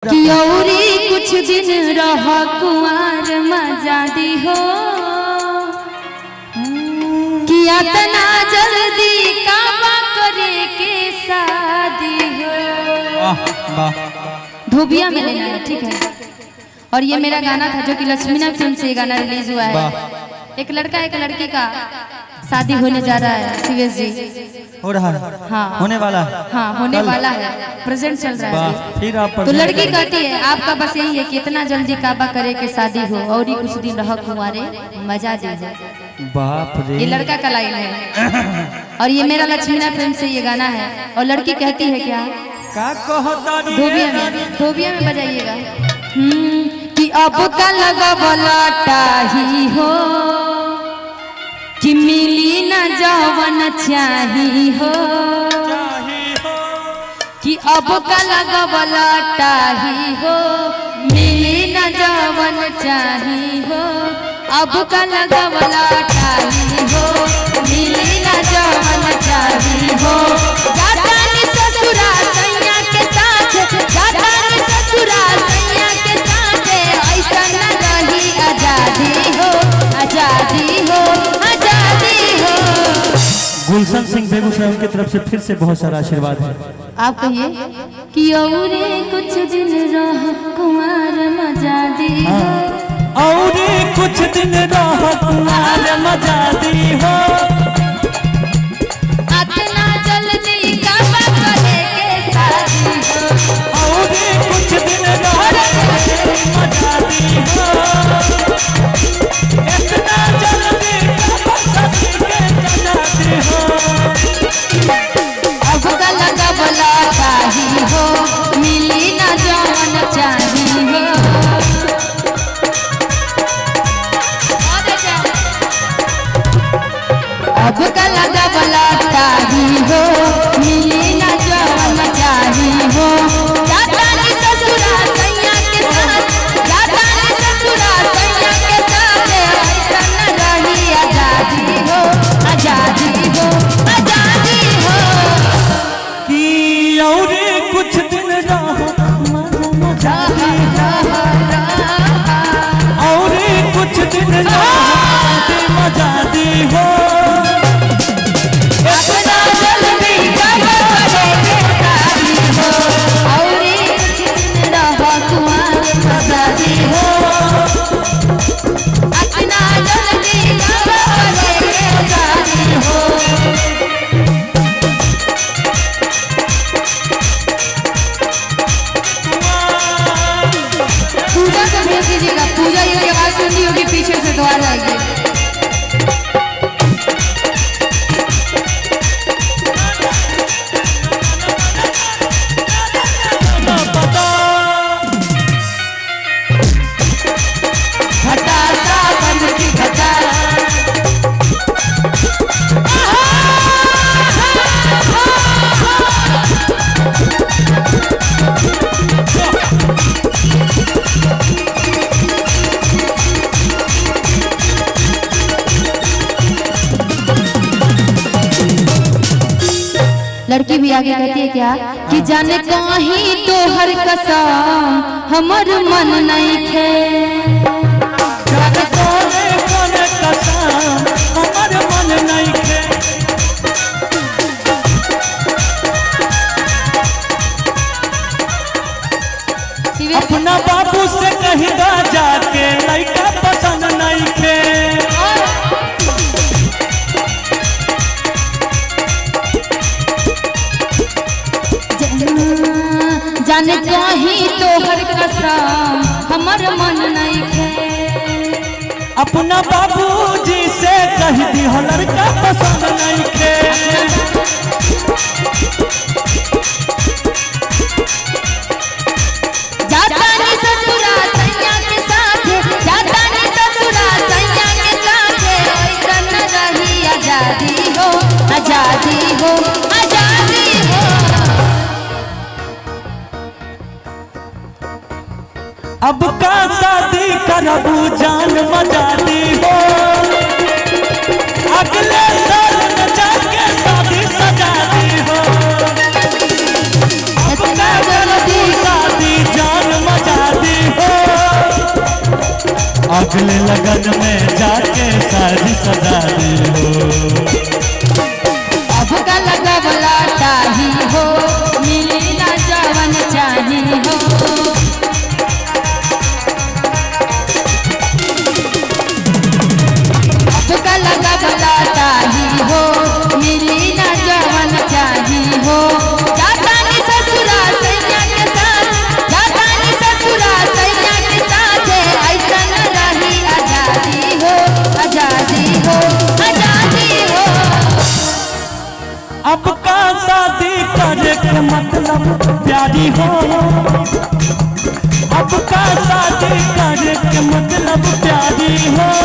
कियोरी कुछ दिन रह कुंवर मजा दी हो किया तना जल्दी काबा करे के शादी हो। धोबिया में लेना है, ठीक है। और ये मेरा गाना था जो कि लक्ष्मीना फिल्म से ये गाना रिलीज हुआ है। एक लड़का एक लड़की का शादी होने जा रहा है। शिवेश जी हो रहा है? हाँ होने वाला है। हाँ होने वाला है, प्रेजेंट चल रहा है। फिर आप तो लड़की कहती है आपका बस यही है कि इतना जल्दी काबा करे के शादी हो और ही कुछ दिन रह कुंवारे मजा दीजिए। बाप रे, ये लड़का का लाइन है और ये मेरा लक्ष्मीना फिल्म से ये गाना है। और लड़की कहती है क्या धोबिया में बजाइएगा कि अब का लगा बलाटा ही हो कि मिली न जवन चाही हो कि अब का लगा बलाटा ही हो मिली न जवन चाही हो। अब का लगा बलाटा ही हो मिली न जवन चाही हो। जातानी ससुरा सैया के साथ, जातानी ससुरा सैया के साथ, ऐसा न रही आजादी हो, आजादी हो, आजादी हो। गुलशन सिंह बेगूसराय की तरफ से फिर से बहुत सारा आशीर्वाद है। आप कहिए कि और कुछ दिन रह कुंवर मजा दी हो, और कुछ दिन रह कुंवर मजा दी हो। इतना जल्दी काबा करे के शादी हो, और कुछ दिन रह मजा दी हो। इतना जल्दी काबा करे के शादी हो। अब का लगा बोला चाही हो मिली ना जवन चाही हो। अब का लगा बोला चाही हो मिली ना जवन चाही हो। जातानी ससुरा सैया के साथ, जातानी ससुरा सैया के साथ, ऐसा न रही आजादी हो, आजादी हो, आजादी हो। कि और कुछ दिन रह मजा दी हो। और कुछ दिन रह मजा दी हो। अपना जल्दी काबा करे के शादी हो और कुछ दिन रह कुंवर मजा दी हो। अपना जल्दी काबा करे के शादी हो। पूजा का भी कीजिएगा, पूजा ये आवाज सुननी होगी पीछे से तो आ जाएगी। लड़की भी आगे कहती है क्या कि जाने कहीं तो हर कसम हमर मन नहीं खे। जाने कौन कसम हमर मन नहीं खे। अपना बाबू से कहीं गा जाके लड़का पसंद नहीं खे। जाने कहीं तो हर कसम हमर मन नहीं खे। अपना बाबूजी से कह दी हो लड़का पसंद नहीं खे। जातानी ससुरा सैया के साथ, जातानी ससुरा सैया के साथ, ऐसा न रही आजादी हो, आजादी हो, आजादी हो। अब का शादी करबू जान मजा दी हो। अगले साल न जाके शादी सजा दी हो। अब का जल्दी शादी जान अगले लगन में जाके शादी सजा दी हो। अब का लगवला टाही हो मिली ना जवन चाही हो। अब का लगवला टाही हो मिली ना जवन चाही हो। जातानी ससुरा सैया के साथ, जातानी ससुरा सैया के साथ, ऐसन रही आजादी हो, आजादी हो, आजादी हो। अब का शादी करे के मतलब प्यारी हो, अब का शादी करे के मतलब प्यारी हो।